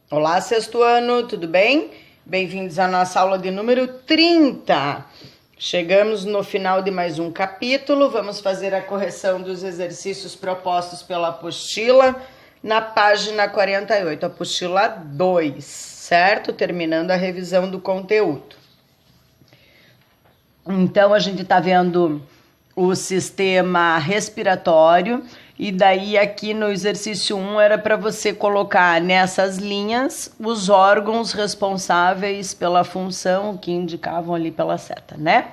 Olá, sexto ano, tudo bem? Bem-vindos à nossa aula de número 30. Chegamos no final de mais um capítulo, vamos fazer a correção dos exercícios propostos pela apostila na página 48, apostila 2, certo? Terminando a revisão do conteúdo. Então, a gente está vendo o sistema respiratório. E daí aqui no exercício 1 era para você colocar nessas linhas os órgãos responsáveis pela função que indicavam ali pela seta, né?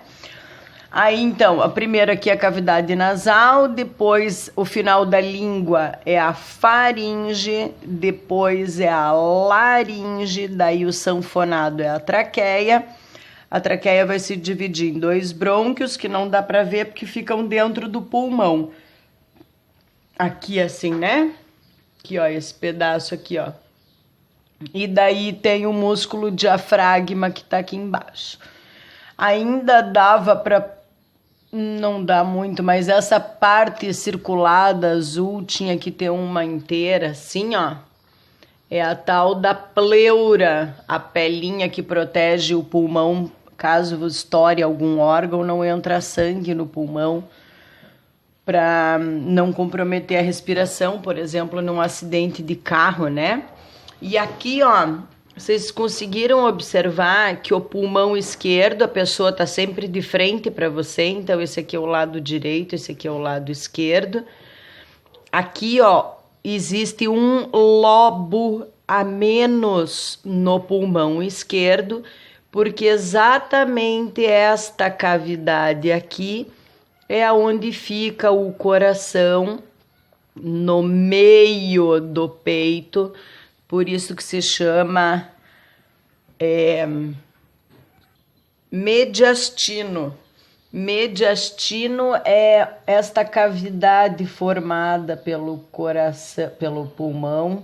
Aí então, a primeira aqui é a cavidade nasal, depois o final da língua é a faringe, depois é a laringe, daí o sanfonado é a traqueia. A traqueia vai se dividir em dois brônquios que não dá para ver porque ficam dentro do pulmão. Aqui assim, né? Aqui, ó, esse pedaço aqui, ó. E daí tem o músculo diafragma que tá aqui embaixo. Ainda dava pra... Não dá muito, mas essa parte circulada azul tinha que ter uma inteira, assim, ó. É a tal da pleura, a pelinha que protege o pulmão. Caso estoure algum órgão, não entra sangue no pulmão, para não comprometer a respiração, por exemplo, num acidente de carro, né? E aqui, ó, vocês conseguiram observar que o pulmão esquerdo, a pessoa tá sempre de frente para você, então esse aqui é o lado direito, esse aqui é o lado esquerdo. Aqui, ó, existe um lobo a menos no pulmão esquerdo, porque exatamente esta cavidade aqui é onde fica o coração, no meio do peito, por isso que se chama mediastino. Mediastino é esta cavidade formada pelo coração, pelo pulmão,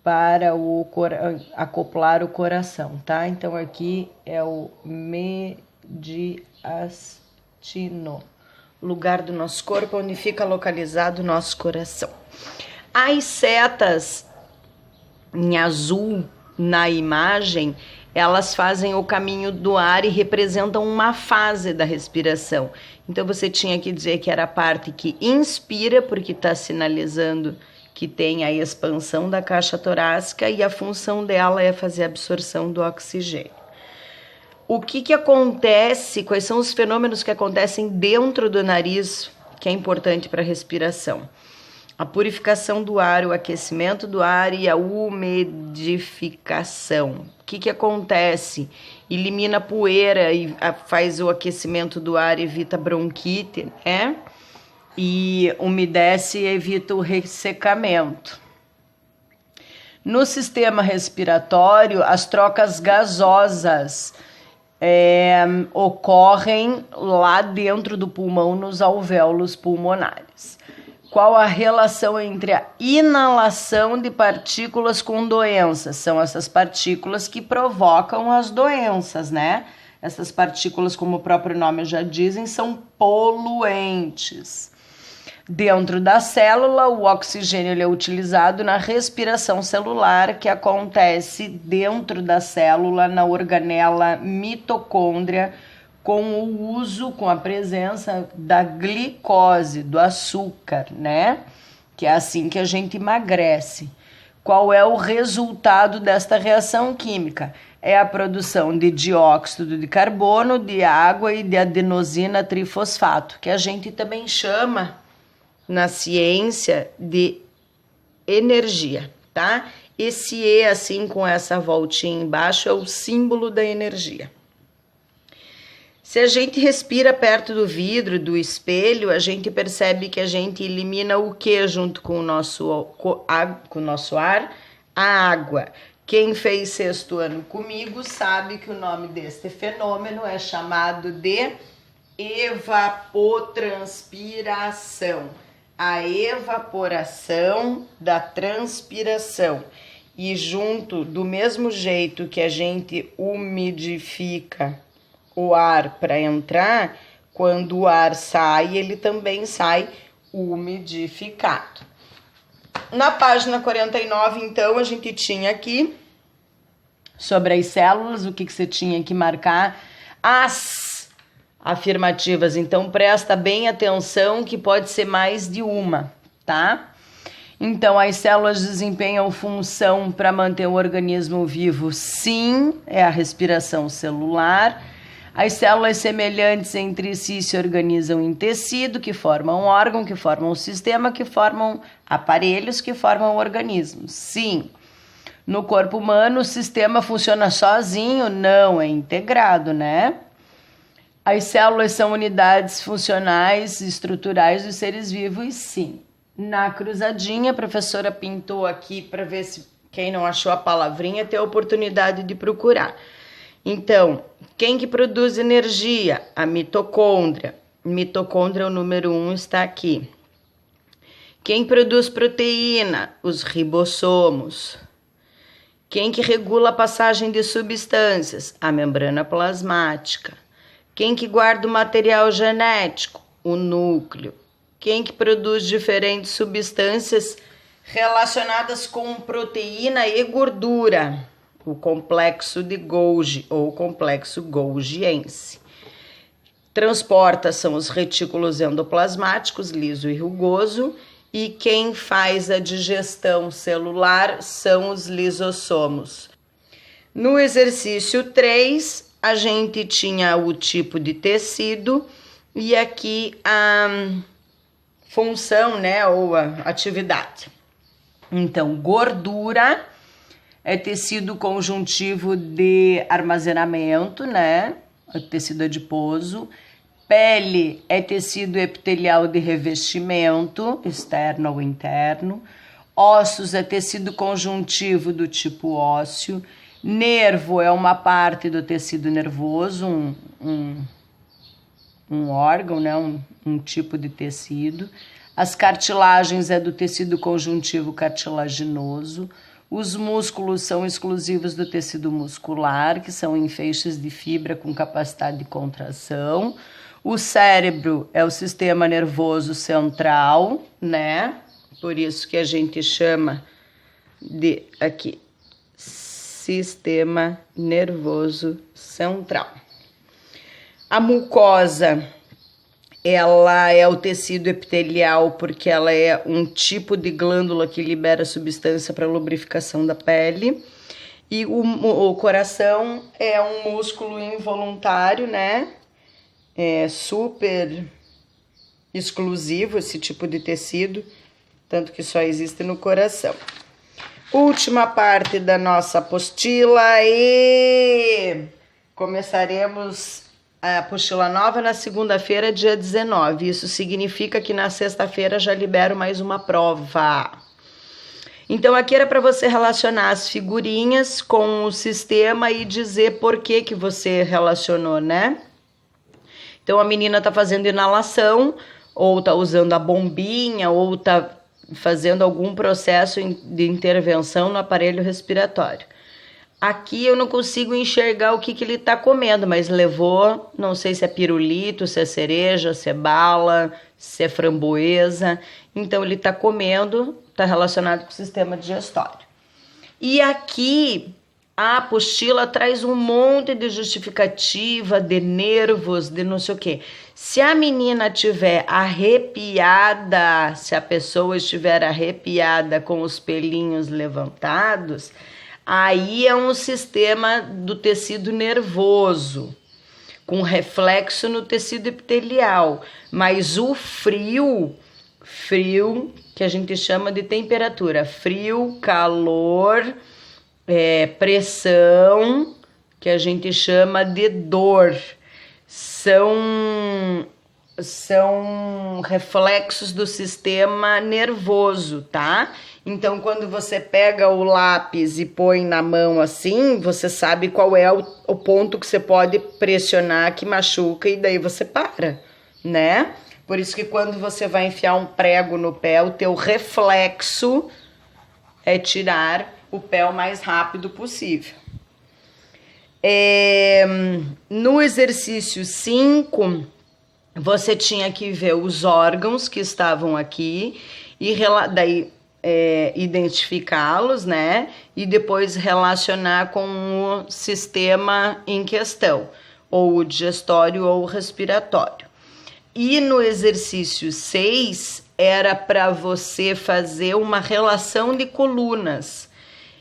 para acoplar o coração, tá? Então aqui é o mediastino, lugar do nosso corpo onde fica localizado o nosso coração. As setas em azul na imagem, elas fazem o caminho do ar e representam uma fase da respiração. Então você tinha que dizer que era a parte que inspira, porque está sinalizando que tem a expansão da caixa torácica e a função dela é fazer a absorção do oxigênio. O que acontece, quais são os fenômenos que acontecem dentro do nariz, que é importante para a respiração? A purificação do ar, o aquecimento do ar e a umidificação. O que acontece? Elimina poeira e faz o aquecimento do ar, evita bronquite, né? E umedece e evita o ressecamento. No sistema respiratório, as trocas gasosas ocorrem lá dentro do pulmão, nos alvéolos pulmonares. Qual a relação entre a inalação de partículas com doenças? São essas partículas que provocam as doenças, né? Essas partículas, como o próprio nome já dizem, são poluentes. Dentro da célula, o oxigênio ele é utilizado na respiração celular, que acontece dentro da célula, na organela mitocôndria, com o uso, com a presença da glicose, do açúcar, né? Que é assim que a gente emagrece. Qual é o resultado desta reação química? É a produção de dióxido de carbono, de água e de adenosina trifosfato, que a gente também chama na ciência de energia, tá? Esse E, assim, com essa voltinha embaixo, é o símbolo da energia. Se a gente respira perto do vidro, do espelho, a gente percebe que a gente elimina o que junto com o nosso ar? A água. Quem fez sexto ano comigo sabe que o nome deste fenômeno é chamado de evapotranspiração. A evaporação da transpiração. E junto, do mesmo jeito que a gente umidifica o ar para entrar, quando o ar sai, ele também sai umidificado. Na página 49, então, a gente tinha aqui sobre as células, o que você tinha que marcar, as afirmativas. Então, presta bem atenção que pode ser mais de uma, tá? Então, as células desempenham função para manter o organismo vivo? Sim, é a respiração celular. As células semelhantes entre si se organizam em tecido, que formam um órgão, que formam um sistema, que formam aparelhos, que formam organismos. Sim. No corpo humano, o sistema funciona sozinho? Não, é integrado, né? As células são unidades funcionais e estruturais dos seres vivos? Sim. Na cruzadinha, a professora pintou aqui para ver se quem não achou a palavrinha tem a oportunidade de procurar. Então, quem que produz energia? A mitocôndria. Mitocôndria, o número 1, está aqui. Quem produz proteína? Os ribossomos. Quem que regula a passagem de substâncias? A membrana plasmática. Quem que guarda o material genético? O núcleo. Quem que produz diferentes substâncias relacionadas com proteína e gordura? O complexo de Golgi ou complexo golgiense. Transporta são os retículos endoplasmáticos, liso e rugoso, e quem faz a digestão celular são os lisossomos. No exercício 3, a gente tinha o tipo de tecido e aqui a função, né, ou a atividade. Então, gordura é tecido conjuntivo de armazenamento, né? É tecido adiposo. Pele é tecido epitelial de revestimento, externo ou interno. Ossos é tecido conjuntivo do tipo ósseo. Nervo é uma parte do tecido nervoso, um órgão, né? Um tipo de tecido. As cartilagens é do tecido conjuntivo cartilaginoso. Os músculos são exclusivos do tecido muscular, que são enfeixes de fibra com capacidade de contração. O cérebro é o sistema nervoso central, né? Por isso que a gente chama de aqui sistema nervoso central. A mucosa, ela é o tecido epitelial porque ela é um tipo de glândula que libera substância para lubrificação da pele. E o coração é um músculo involuntário, né? É super exclusivo esse tipo de tecido, tanto que só existe no coração. Última parte da nossa apostila e começaremos a apostila nova na segunda-feira, dia 19. Isso significa que na sexta-feira já libero mais uma prova. Então, aqui era para você relacionar as figurinhas com o sistema e dizer por que que você relacionou, né? Então, a menina tá fazendo inalação, ou tá usando a bombinha, ou tá fazendo algum processo de intervenção no aparelho respiratório. Aqui eu não consigo enxergar o que ele tá comendo, mas levou, não sei se é pirulito, se é cereja, se é bala, se é framboesa. Então, ele tá comendo, tá relacionado com o sistema digestório. E aqui a apostila traz um monte de justificativa, de nervos, de não sei o quê. Se a menina estiver arrepiada, se a pessoa estiver arrepiada com os pelinhos levantados, aí é um sistema do tecido nervoso, com reflexo no tecido epitelial. Mas o frio que a gente chama de temperatura, frio, calor, pressão, que a gente chama de dor, são reflexos do sistema nervoso, tá? Então, quando você pega o lápis e põe na mão assim, você sabe qual é o ponto que você pode pressionar que machuca e daí você para, né? Por isso que quando você vai enfiar um prego no pé, o teu reflexo é tirar o pé o mais rápido possível. No exercício 5, você tinha que ver os órgãos que estavam aqui e daí identificá-los, né? E depois relacionar com o sistema em questão, ou o digestório ou o respiratório. E no exercício 6 era para você fazer uma relação de colunas.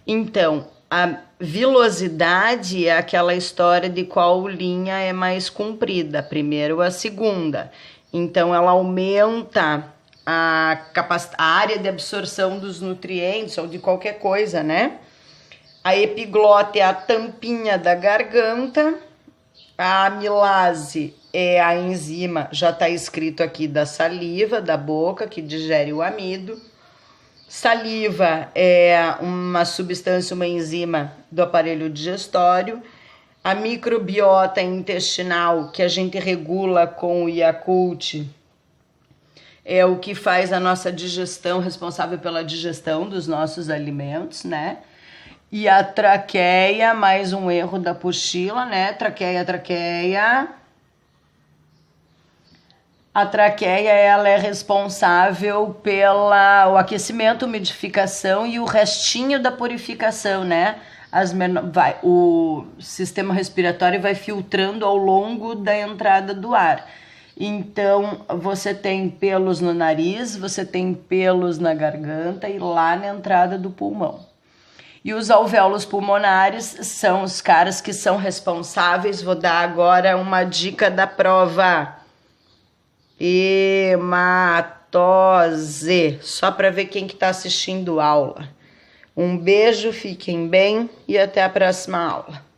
Então, a vilosidade é aquela história de qual linha é mais comprida, a primeira ou a segunda. Então, ela aumenta a área de absorção dos nutrientes ou de qualquer coisa, né? A epiglota é a tampinha da garganta. A amilase é a enzima, já está escrito aqui, da saliva, da boca, que digere o amido. Saliva é uma substância, uma enzima do aparelho digestório. A microbiota intestinal, que a gente regula com o Yakult, é o que faz a nossa digestão, responsável pela digestão dos nossos alimentos, né? E a traqueia, mais um erro da apostila, né? Traqueia. A traqueia, ela é responsável pelo aquecimento, umidificação e o restinho da purificação, né? O sistema respiratório vai filtrando ao longo da entrada do ar. Então, você tem pelos no nariz, você tem pelos na garganta e lá na entrada do pulmão. E os alvéolos pulmonares são os caras que são responsáveis. Vou dar agora uma dica da prova. Hematose, só para ver quem que está assistindo aula. Um beijo, fiquem bem e até a próxima aula.